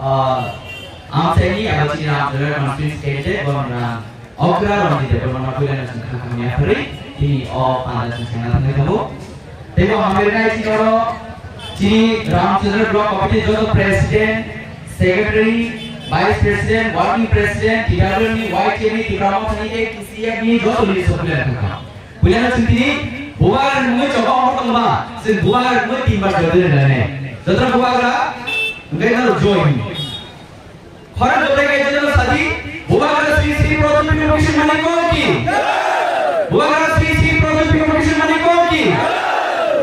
amseni abadi amsel conference stage borna okra roni de borna kuilan sangka kami hari ini pada sangka tanggal itu tebo hampirnya isi kalau Cini Ramchandra Block Committee jodoh President, Secretary, Vice President, Working President, TWN, YTN, Tibramo Sanite, TCF ni jodoh list bulan tu. Bulan sendiri, bukan mungkin coba orang tengah, sen bukan mungkin timba jodoh ni. Jodoh bukan lah, mungkin kalau join. Orang jodoh kayak jodoh tadi, bukan lah Sri Product Innovation Money Koki, bukan lah Sri Product Innovation Money Koki,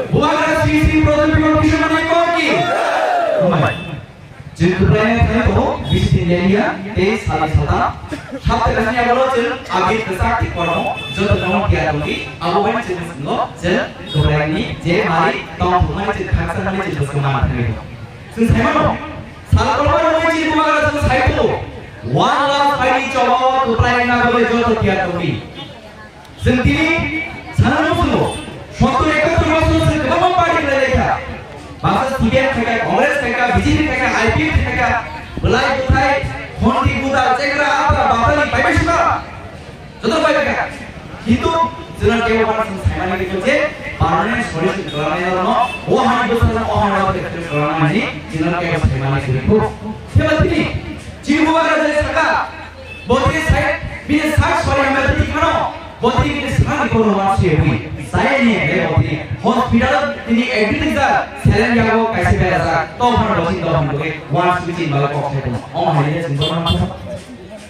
bukan lah Sri Product Innovation Money Koki. जिन कुप्राने थे तो विश्व India तेज साल साता हाथ रखने वालों जिन आगे प्रसाद की पढ़ो जो तो नौ किया होगी अब वो जिन सुनो जिन कुप्रानी जे हमारी तो हमारे जिन खासा हमारे जिन बस कमाल थे सुन सही साल करोड़ में जिन कुमार सुन सही तो 1 लाख फाइली चौबा कुप्राने ना बोले जो तो किया होगी सुन तीनी साल सुनो शोधो एक तो मस्त सुन कब पार्टी कर रहा Masa student mereka, Kongres mereka, BJP mereka, IPF mereka, belai butai, hondi buta, cekra apa, batali, baik suka, jodoh baik mereka. Itu jelas kewa pada sama ini kerja, parane sorry kerana itu, orang besar orang awal kerja kerana ini, jelas kewa sama ini kerja. Sebab ini, jiwa ada dari sekarang, bodi saya, bila saya sorry ambil di mana, bodi bila sekarang di kono masih hui. Saya ni, hospital ini everything dah, selain yang aku kasih bayar, toh mana dosis toh mana tu, one switching malah kok saya tu, hari ni semua orang macam,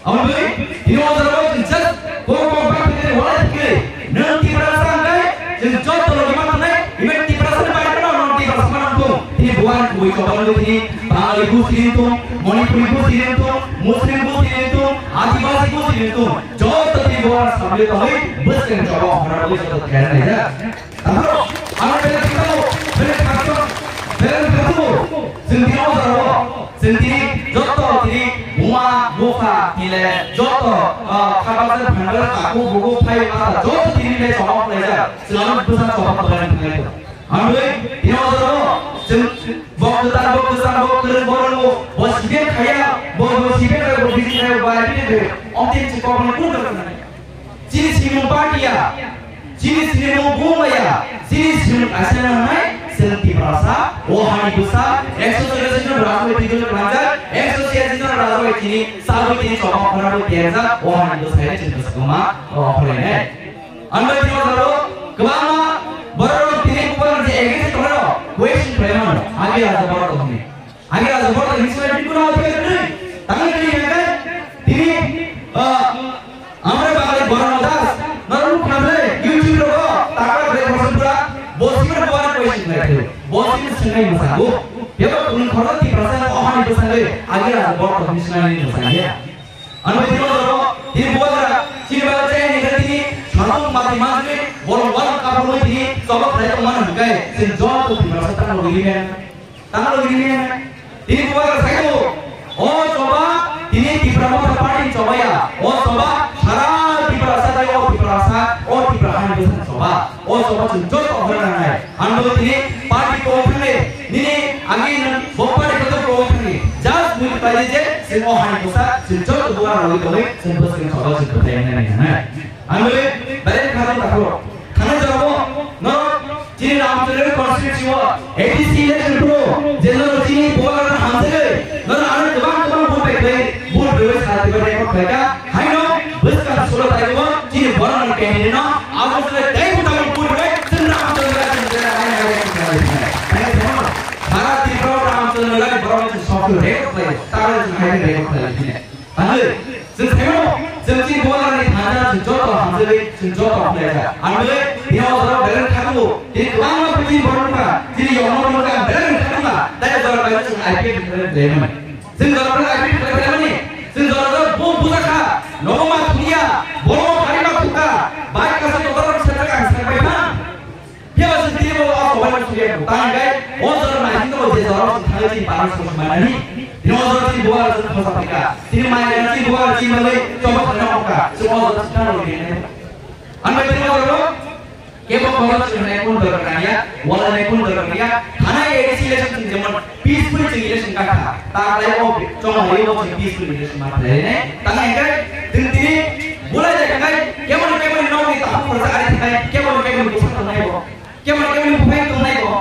awak beri, ini orang terlalu jelas, kau bapak kita orang kita, nanti perasaan ni, jenjot kalau gimana ni, nanti perasaan baik mana, nanti perasaan mana tu, ini bukan kau coba dulu ini, Bengali bus ini tu, Manipuri bus ini tu, Muslim bus ini tu, Adivasi bus ini tu, jauh tadi bukan sambil tu, bus yang coba orang bus itu keren aja. Tahu, anak bela kita tu, bela kita tu, sendiri orang, sendiri, jodoh diri, buka, nilai, jodoh, kabar bandar, aku buku, file mana, jodoh diri le coba belajar, selalu besar coba belajar itu. Ambil, ini orang, bok keren borong, bos dia kaya, bos dia kaya, bos dia kaya, bayar dia, orang tu cakap mana pun berkenaan. Jenis minum partia, jenis minum bunga ya, jenis minum asal nama, senti perasa, wahai dosa, eksosiasi berlaku di dalam belajar, eksosiasi berlaku di sini, sahabat ini coba orang biasa, wahai dosa ini jenis semua, orang ini. Anda jangan tahu, kemana, baru tiga bulan je, egis itu mana, question preman, आगे आ जाओ तो हमने आगे आ जाओ तो इसमें भी कुछ और क्या नहीं तंग नहीं है क्या तीन हमारे बारे बराबर दास नरुल खाने YouTube लोगों ताकत दे बसंतरा बोसी में बारे क्वेश्चन नहीं थे बोसी में सुनाई मसाला वो ये तो उन खरों की प्रश्न ओहान जो संगे आगे आ जाओ तो हम सुनाई नहीं मसाला अनुमति दो तीन बोला चीन बात है निकलती Kalau mati mati, bolong-bolong kapal ini, coba saya kemana juga, senjol tu merasa tangan lo gini, ini bukan saya tu, oh coba ini di Pramoda Party coba ya, oh coba haral di perasa saya, oh di perasa, oh di perahan itu coba, oh coba senjol orang lain, anda ini party kau ini angin bopar itu kau just mungkin tadi je, semua hari besar, senjol tu bukan lagi tu, senjol coba senjol ini. Ambil balik kali takut. Karena jawab, no, Cina Ramchandra konstitusi wa, ADC election pro, jenderal Cina bukan hamzah, no, anak kebang buat baik, buat bebas hati berdekat mereka, hai no, besar surat itu wa, Cina bukan candidate no, aku sudah day bukan buat baik, Cina Ramchandra hai. Harap tidak Ramchandra lagi berapa software record lagi, tahu hai record lagi. Ambil, sesama. Sejak bulan ini hanya senjata mereka. Ambil dia orang beren kamu. Jadi lama pergi berapa? Jadi yang orang mereka beren kamu. Tapi orang lain cuma IPF beren. Senjata mereka IPF beren ni. Senjata bom pusaka. Norma dunia. Bom karina buka. Baik kasih orang sedekah sampai mana? Dia sendiri bawa orang sudah tanggai. Orang lain itu dia orang tanggai panas semua ni. Dinosaur ini bukan sesuatu Afrika. Ini mainan ini bukan Cina lagi. Coba kenapa? Semua orang sekarang ini. Anda dinosaur এবং বড় কোন দরকার নিয়া ওয়ালা কোন দরকার নিয়া থানা এডিসি ইলেকশন যেমন পিসফুল ইলেকশন কাটা তাহলে ও চমাই ও পিসফুল ইলেকশন মারলে নে তাহলে একা তিনি বলে যায় কাই কেমন কেমন নাও কি তাহা করে আরে কাই কেমন কেমন বুঝতে নাই গো কেমন কেমন বুঝাই তো নাই গো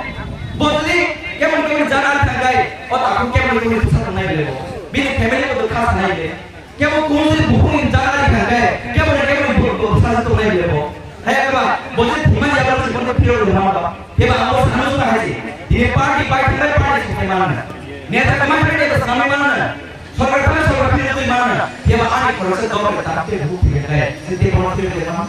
বদলি কেমন কেমন জানার থাকাই ও তাহা কেমন কেমন বুঝতে নাই বলে বিনি ফ্যামিলি को तो खास नहीं है কেমন কোন যদি বুঝুন জানার থাকাই কেমন কেমন বুঝতে তো নাই বলে है बा बोले धीमा जाकर জীবন তে ফিরে উঠা বাবা এবার আমার সামনে তো আছে এই পার্টি পার্টি সাথে মানে নেতা কামাই পেটে তো সামনে মানে সরকার ফিরে তুই মানে এবার আনি খরচ দরকার তাতে ভুক ফিরে যায় সেতে কোন ফিরে দেনা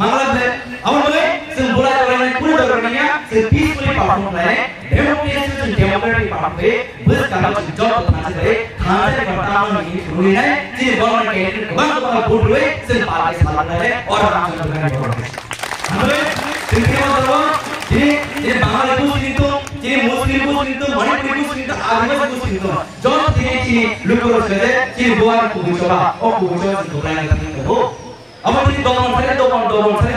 মামলাতে আমার বলে সে বলা যাবে না কোন দরকার না সে পিসফুলি পারফর্ম করে ডেমোক্রেসি ডেমোক্রেটিক পারফর্মে বুঝ কালো জব থানা করে থানা বর্তমান में শুরুই है যে গভর্নমেন্ট के बंद वाला वोट हुए से पार्टी सामने है और हम चल रहे हैं हमरे सिंधिया मतलब যে বাঙালি মুসলিম তো যে মুসলিম তো মণিপুরি মুসলিম তো আদিবাসী মুসলিম তো যত তিনি লোক রয়েছে যে বোয়ার কুবুচবা ও কুবুচবা দোকানে থাকে তো আমার যদি দমন থাকে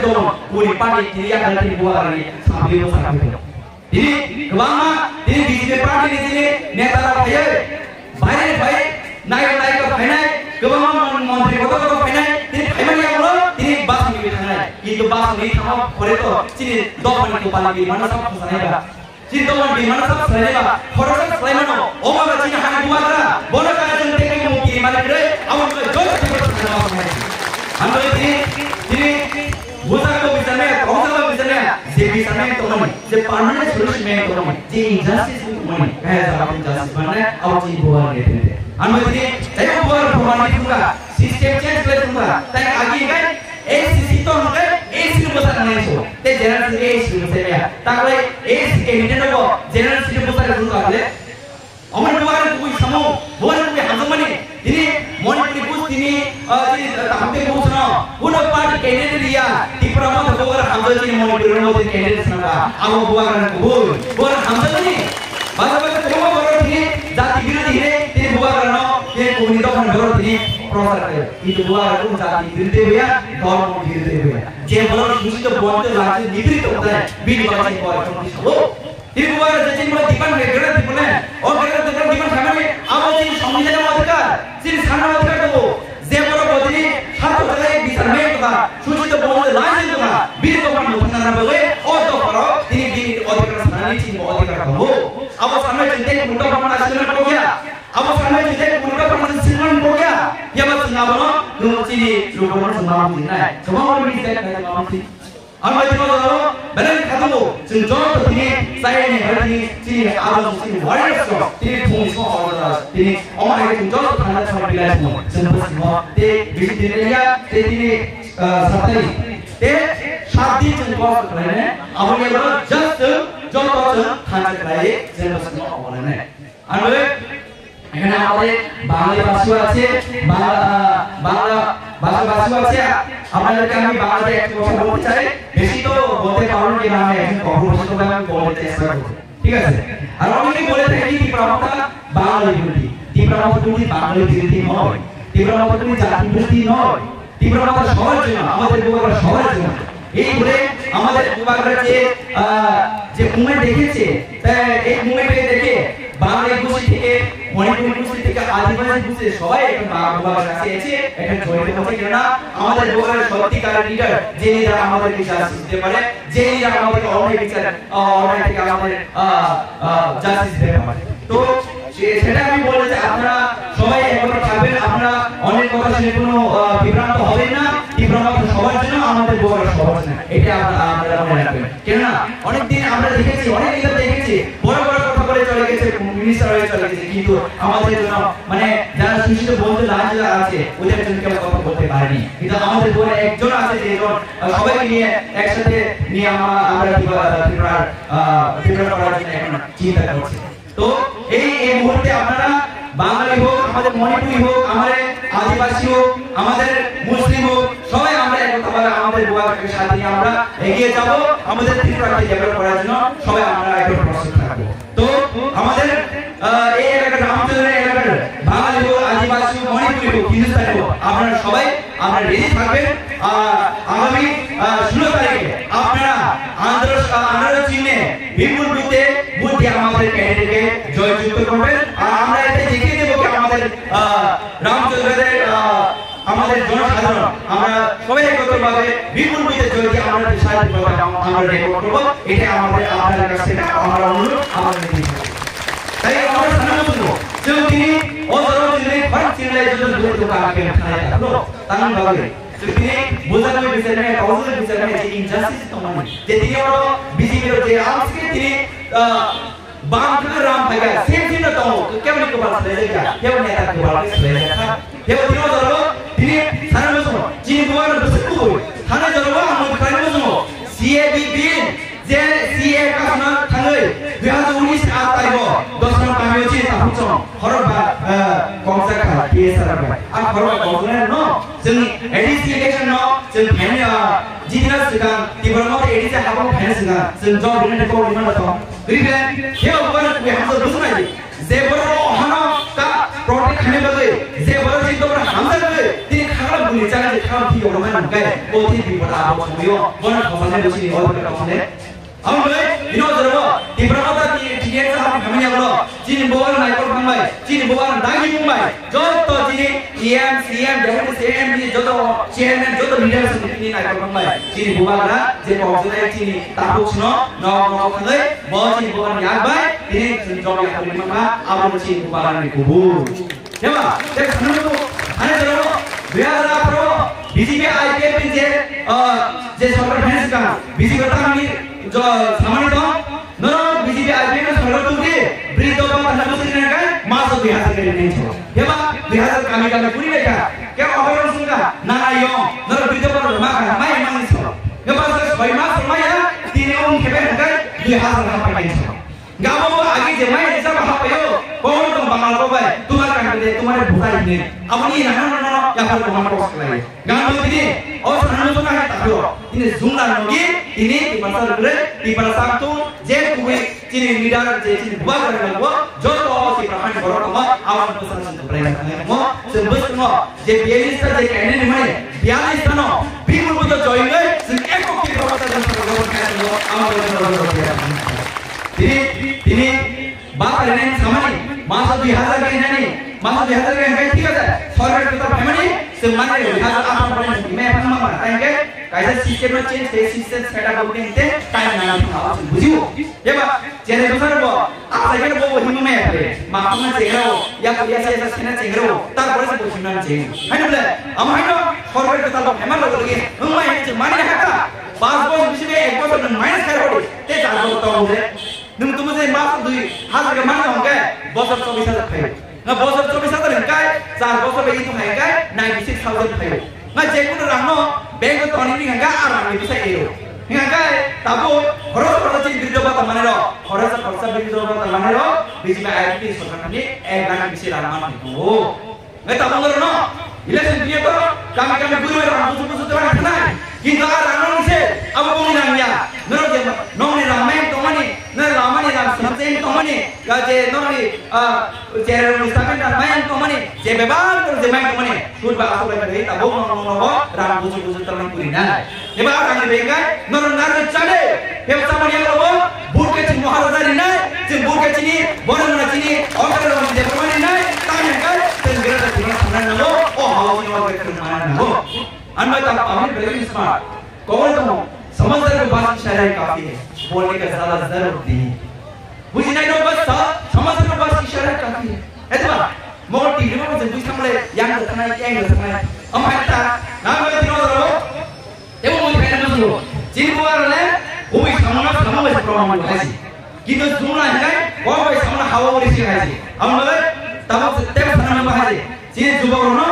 পুরি পার্টি ক্রিয়া করতে বোয়ার নি Savio Savio ini kebangga ini BJP party di sini netara kaya bayar bayar naik ke finai kebangga menteri kota finai ini finai yang lo ini bas ni finai itu bas ni sama kore to sini doman itu paling di mana sab sana ba sini doman di mana sab sana ba kore sab sana no oma ba sini hani dua kara bola kara jen teke mungkin malah kere awak ko jod हम लोग ini bukan ko bisane kaum sa bisane je bisane to mani je permanent solution में to mani je injustice to mani है जब injustice बनने और जी बुआ लेते हैं हम लोग ini saya buat perubahan दूंगा system change कर दूंगा ताकि आगे गए एक सिस्टम तो मगर एक सिस्टम बता नहीं सो ते जनरल से एक सिस्टम से या ताकि एक कैंडिडेट को जनरल सिस्टम बता दूंगा ले अमन बुआ कोई समूह बुआ कोई हम मनी ini मणिपुरी कुछ ini ताकते कुछ ना उन पार्टी कैंडिडेट लिया टिप्रामा तो बोला हम तो ini मणिपुरी में तो कैंडिडेट ना अब बुआ करने को बोला हम तो नहीं बात तो बोला ini जाति विरोधी है ini बुआ करना ये कोई तो हम बोला ini प्रोफाइल है itu बुआ करना जाति विरोधी हुआ धर्म विरोधी हुआ जे बोला दूसरी तो बोलते राज्य निगृहित होता है बीच बाजी को हो ini buआ जैसे बोला दीपन में गड़ा दीपने और गड़ा तो दीपन फैमिली अब ये संविधान में अधिकार सिर्फ खाना अधिकार तो जे बोला बदली हाथ उठाए बिचार में तो सूची तो बोलते लाइन तो बीर तो हम मुझे ना बोले और तो करो तीन दिन अधिकार सानी चीज में अधिकार हो अब सामने चिंता मुंडा बना सिलन हो गया अब सामने चिंता मुंडा बना सिलन हो गया ये बात सुना बोलो दूसरी लोगों ने सुना नहीं है कमाल में चिंता करना मामली और मैं तो बलन खत्म हो जो तो তিনি साइड में हरनी ची आलो ची वायरस को তিনি फोन को और তিনি অমারে जो थाना छाप बिला को जनबस को ते बिदिरिया ते তিনি सत्ताई ते शादी जन को करने अब ये बोलो जस्ट जो तो थाना कराए जनबस को और ने और এখানে আমাদের বাঙালি ভাষা আছে বাংলা ভাষা আছে আপনাদেরকে আমি বাংলাতে একটা কথা বলতে চাই বেশি তো বলতে পারবো না আমি এখন কখনো আমি বলতে চেষ্টা করব ঠিক আছে আর অনেকেই বলে থাকে কি তীব্রতা বাঙালি বিরোধী তীব্রতা তুমি বাঙালি বিরোধী নয় তীব্রতা তুমি জাতি বিরোধী নয় তীব্রতা সবার জন্য আমাদের গোবর সবার জন্য এই বলে আমাদের গোবরের যে মুভমেন্ট দেখেছে এই মুভমেন্টে দেখে বাঙালি গোষ্ঠী থেকে মণিপুরি গোষ্ঠী থেকে আদিবাসী গোষ্ঠী সবাই এখন গোবরের কাছে এসে এখন জড়িত হচ্ছে কেন আমাদের গোবরের সত্যিকারের লিডার যে লিডার আমাদেরকে জাস্টিস দিতে পারে যে লিডার আমাদেরকে অন্যায় বিচার অন্যায় থেকে আমাদের জাস্টিস দিতে পারে তো সেটা আমি বলতে চাই আপনারা সবাই একবার থাকবেন আপনারা অনেক কথা শুনে কোনো বিভ্রান্ত হবেন না বিভ্রান্ত সবার জন্য আমাদের গোবরের সবার জন্য এটা আপনারা মনে রাখবেন কেন অনেক দিন আমরা দেখেছি অনেক লিডার দেখেছি বড় বড় কথা বলে চলে গেছে মিনিস্টার হয়ে চলে গেছে কিন্তু আমাদের জন্য মানে যারা সুশীল বলতে লাজা আছে ওদের জন্য কেউ কথা বলতে পারেনি কিন্তু আমাদের গোবরে একজন আছে যে সবাইকে নিয়ে একসাথে নিয়ে আমরা ত্রিপুরা করার জন্য এখন চিন্তা করছি তো এই মুহূর্তে আপনারা বাঙালি হোক আমাদের মণিপুরি হোক আমাদের আদিবাসী হোক আমাদের মুসলিম হোক সবাই আমরা একতাভাবে আমাদের গোয়াকে সাথে নিয়ে আমরা এগিয়ে যাব আমাদের ত্রিপুরাকে ডেভেলপ করার জন্য সবাই আমরা একবার প্রস্তুত থাকবো তো আমাদের এই এলাকার রামচন্দ্রের এলাকার বাঙালি হোক আদিবাসী হোক মণিপুরি হোক হিন্দুস্তানি হোক আপনারা সবাই আমরা রেডি থাকবেন আগামী 16 তারিখে আপনারা আন্ধ্র চিহ্নে বিপুল ভোট দিয়ে আমাদের ক্যান্ডিডেটকে জয়যুক্ত করবেন। আর আমরা এতে দেখিয়ে দেব কি আমাদের রামচন্দ্রদের আমাদের জনসাধারণ আমরা সবাই একত্রভাবে বিপুল ভোটে জয় দিয়ে আমরা শারীরিকভাবে আমরা রেকর্ড করব। এটা আমাদের আপনাদের কাছ থেকে আমরা অনুরোধ আমাদের দিই। তাই আমরা সামনে যদি অন্তর দিলে ফরক চিনলে যদি দুটো কাকে খায় থাকলো তাহলে ভাবে যদি বোঝানোর বিষয় নিয়ে কাউন্সিলের বিষয় নিয়ে যে ইনজাস্টিস তো মানে যে তিনি বড় বিজেপির যে আজকে তিনি বাংলা রাম ভাইয়া সেম দিন তো কেমন করে বাস ले गया কেমন নেতা को बात ले गया हे दिनो ধরো তিনি থানা বসো চীন গোয়ার বসে কই থানা ধরো আমরা থানা বসো সিএবি বিন যে সিএ কাসনা থানে 2019 আ তারিখ 10 জন কামি হচ্ছে তাহলে হরবা কমসাখা পিএসআর আর হরবা কমসাখা নো जों एडिसि इलेक्शन नो जों फाइन जिदिना सिगां तिबरमो एडिसि हाबो फाइन सिगां जों ज बिने को बिनो दं ग्रिबे हे ओवर बे हमसो बुझनाय जे बरो हनो का प्रोटेक्ट खाने बगे जे बरो जि तो हमसा बगे तिनि खागला बुनि जागा जे खाम थि ओरमाय नगाय ओथि बिबरा आबो समियो बन खसाने बसि ओवर खसाने हमले बिनो जरबो तिबरमो ता टिएन सा खामिया बरो जिनि बोवार नायको खामबाय जिनि बोवार दागि बुंबाय जत जिनि एम सीएम डेपुटी सीएम नि जत चेयरमैन जत लिडार समिति नायको खामबाय जिनि बोवारा जे पौजनाय जिनि ताबुछनो न खले ब जिनि बोवार यागबाय तिनि जबया खामिमा आबो जिनि बोवारा नि गुबु हेबा जे खानमो आने जरबो बेयारा प्रो बीजेपी आईपीएफ जे सरकार फेंस का बीजेपी तामनि जो सामान्य तो न बीजेपी आईपीएफ सरकार तुके ब्रिज दो का नबुसिन का मास 2000 के नहीं छो हेबा 2000 कामी का पुरी लेका क्या अवयव सुनगा ना यो न ब्रिज पर मा का माय मांग छो हेबा सय मास माया तीन ओम केबे का 2000 का पाइ छो गाबो आगे जे माय सब हापयो कोन तो बांगल को भाई तुम्हारे कांडे तुम्हारे भुताई ने अपनी ना या पर हम टॉस लाई गानो दिनी और सानो तो ना तायो इने जुमना नगी इने मसल रे टिपरसा तो जे कुवे चिनि लीडर जे चिनि बुआ करगो जो तो सी प्रमाण बरो म आवन प्रशासन तो प्रयास म सबस म जे 42 जे कैंडिडेट माने 42 तनो बिपुल बुतो जॉइन गए एक को की प्रवता जन गवर्नमेंट आवन তিনি বাত করেন সামানি মাস 2000 के नहीं मास 2000 के ठीक है सरकार के तरफ फैमिली से माने 2000 आप पढ़ें मैं अपन मां बताएंगे कैसे सिस्टम में चेंज थे सिस्टम सेटअप होते हैं टाइम ना था बुझियो ये बा जेने दूसरा वो आप सेकंड वो हिम में है मां में चेहरा या कोई ऐसा सेना चेहरा तार पर से पोजीशन में चेंज है ना हम है ना सरकार के तरफ फैमिली लोग लगे हम में माने हका पासपोर्ट विषय एक बार माइनस कर पड़े ते चालू होता है नों तुमसे मास 2000 के माने होंगे बसर 24000 खायो ना बसर 24000 हंकाय चार बसर बेगी तो हंकाय 96000 खायो ना जेकुन रानो बैंक तो नि हंगा आराम bisa एरो हंकाय ताबो खरच खरच बिरजो बात माने रो खरच खरच बिरजो बात माने रो बीच में आईटी सरकार ने एक गाना विषय रामान हो मैं ताबो नो इलेक्शन दिए तो kami guru orang busu-busu tu orang kenal kita orang ni se apa pun ni namanya nol je nol ni ramai tu mana nol ramai ni ram sampai tu mana kaje nol ni cerita misalkan ramai tu mana je bebal tu je main tu mana tu bah aku lagi tak bohong nol ram busu-busu tu orang kurina hebat orang ni bengai nol nol cale hebat sama dia lobo burke cini maharaja ni nai cini burke cini boran mana cini orang orang je permane nai tanya kan segera cini sana nalo oh hawa ni orang kerana हो अनमय तब अमीर very smart कौन तो समझदार को बात शायद काफी है बोलने का ज्यादा जरूरत नहीं बुझी नहीं नो बस समझदार को बात शायद काफी है ऐसा मोर टीवी में जब दूसरा मले yang terkenal yang terkenal हम हटता ना मैं दिनों दरो ये वो मुझे कहना मत लो जिन बुआर ने वो भी समझ में प्रॉब्लम है जी कि तो सुनना है वो भी समझना हवा और इसी है जी हम लोग तब तब समझ में है जी जुबान नो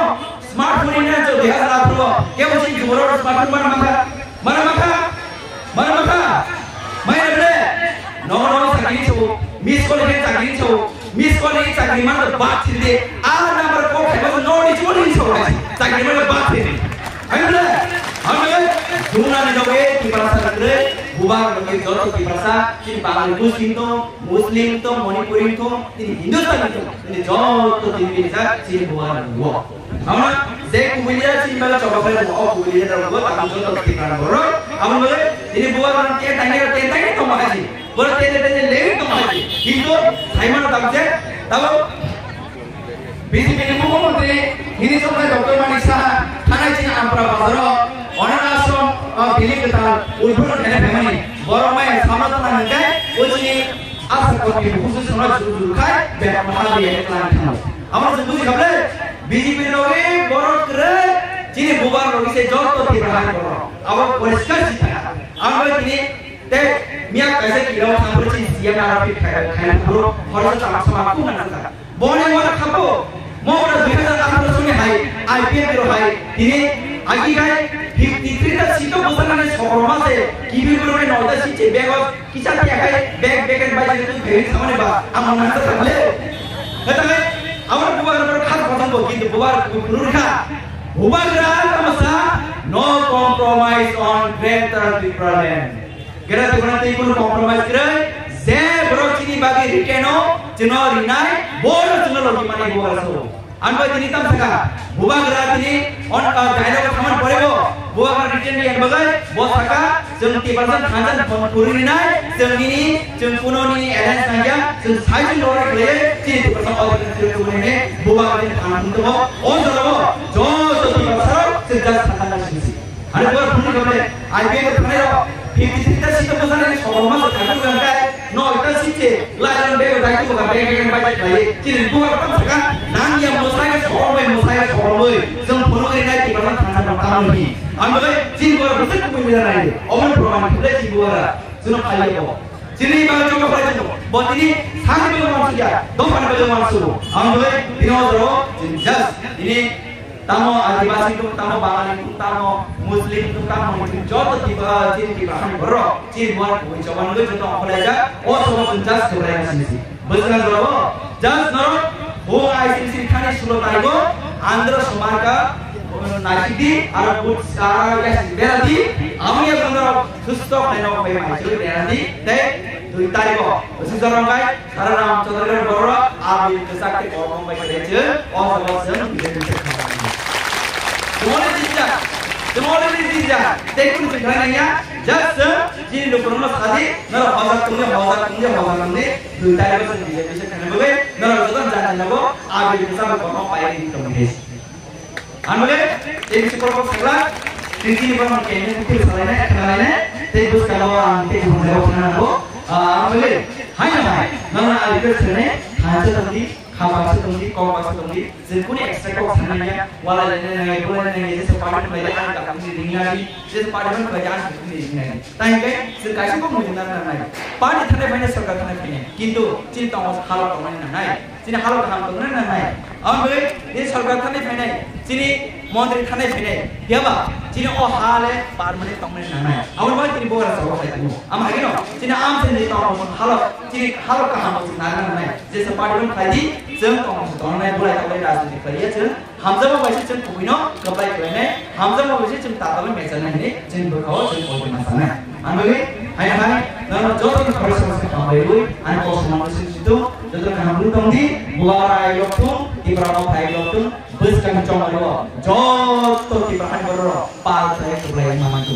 smartphone ini aja dia harap pro ke mesti jumoro smartphone mana maka main ada no sakit itu miss call ini sakit mana baat sini number ko ke no di cuma ini sakit mana baat sini ayo hame jumlah ni doge di perasa negeri bubar doge jauh di perasa di Bangladesh Muslim to Manipuri to ini Hindustan itu ini jauh to di bisa sini bubar dua Amat যে কুবিলিয়া সিম্বাল চবাফাই ও কুবিলিয়া দাও তাম যত ঠিকানা বড় আমি বলে তিনি বুয়া কারণ কে তাই তো মাঝি বলে তে লেগে তো মাঝি কিন্তু সাইমন দামছে তাও বিজেপি মুখ্যমন্ত্রী হিনি সরকার ডক্টর মানিক সাহা থানায় চিনা আমরা বাজার অনাথ আশ্রম দিল্লি কথা উদ্বোধন এনে ফেমানি বড়মাই সামনা নাঙ্গাই ওই আশা করি খুশি সমাজ শুরু খায় বেটা মহাবী একলা থানা আমরা বুঝি খাবলে বিজেপি লগে বড় করে যিনি বুবার লগে সে যত ঠিকানা করো আবার পরিষ্কার শিখা আমরা তিনি তে মিয়া কাছে কি রাও থাম পড়ছি সিএম আরপি খায় পুরো খরচ চালাসমা কো না না বনে ওরা খাবো মোরা 2018 সনে হাই আইপিএল এর হাই তিনি আগে গায় 53 টা সিট বসানে সরমাসে কিবি করে নয়টা সিটে ব্যাগ কিছা কি গায় ব্যাগ বাইরে তুই ফেরি সামনে বা আমার না থাকলে এটা আমার বুবার খাস পছন্দ কিন্তু বুবার পুরুষা বুবাররা তামসা no compromise on greater difference greater difference কোনো কম্প্রোমাইজ করে যে ব্রোচিনি বাকি রিটেনো চিনো রিনাই বড় চিনো লগি মানে বুবার সব আনবা তিনি তাম থাকা বুবাররা তিনি অন ডায়লগ খামান পড়েবো বুবার রিটেন নি বাগাই বস থাকা जों 30% थांजान पुरि नाय जोंनि जों पुननि एलायन्स नाया जों साइड लरे गले 30% अल ने बुबा दिन थांदो अन दलो जो तो बसर जों जा थांना सिसि आरो बुबा पुनि गले आइबिए थानाय 53 टा सिट बसाने सबमा थांगो गंगाय नयटा सिटे लायन बे दाइको बगा बे बाय बाय चिन बुबा थाम थाका नांगिया मोसाय सबमै जों पुननि नाय 30% थांना थांनि आमले चिन बुबा बुसक कुमिला नाय अमन प्रमाण खुले चिन बुबा जों फालियो चिनि बा जों फालियो बतिनि सागबे मानसिया दफान बे मानसु आमले दिनोदरो जों just ini tamo adivasi tu tamo bangali tu tamo muslim tu tamo joto tiba ciri tiba bro ciri buat kau coba nunggu joto apa aja oh semua penjas sebenarnya sini betul bro jas noro oh ICC khani sulo taigo andhra samarga naikidi ara but sara ya beradi ami ya bandar susto kaino pai mai churi beradi deh দুই তারিখ বসিজরঙ্গাই সারারাম চন্দ্রগড় বড় আবি কেসাকে কর্ম by করেছে অসবসন BJP Semua ini tekun sebenarnya just ji lokron sadi nara hazar kumne duita itu bisa karena bagai nara jodoh jangan lagu agar bisa berkorban payah di tempat. Anwar ini sekolah sekolah tinggi banget kayaknya mungkin salahnya terus kalau ante guna lagu anwar hanya nara agar sene hanya tadi खाबासो दंदि कबासो दंदि जों कुनि extra कौ साननाया वाला लेने बोले ने जैसे party में आन का काम दिंगानि जैसे पार्टी में आन का दिंगानि ताइके जों गासिबो मोजां नाय पार्टी थाने फाइने सरकार थाने फाइने किन्तु चिन्ता हालत दंनाय नाय चिनि हालत खालाम दंनाय नाय आमबे ए सरकार थाने फाइने चिनि मन्त्री थाने फाइने हेबा चिनि अ हाले पार्मानेन्ट दंनाय नाय आउन मा चिनि बोरा सब खाइदो आम हागिनो चिनि आम चिनि तंग हालत चिनि हालत खालाम नाय जैसे पार्टी में खाइदि जों तंनाय बुलाय थाबाय राजनीति करिया जों हामजाबा बायसे जों कुबिनो गबाय गयने हामजाबा बायसे जों ताताबा मेजल नायनि जों बखाव जों बयबो नासानाय आमबे हाय नन जतो खरसमसे खामबायबो आन कसमसे सितु जतो खामलु दंदि बुवाराय लक्तु तिब्राव फाय लक्तु बसकां चंगरो जतो तिब्राहान बरो पाल थाय कुब्राय मामांतु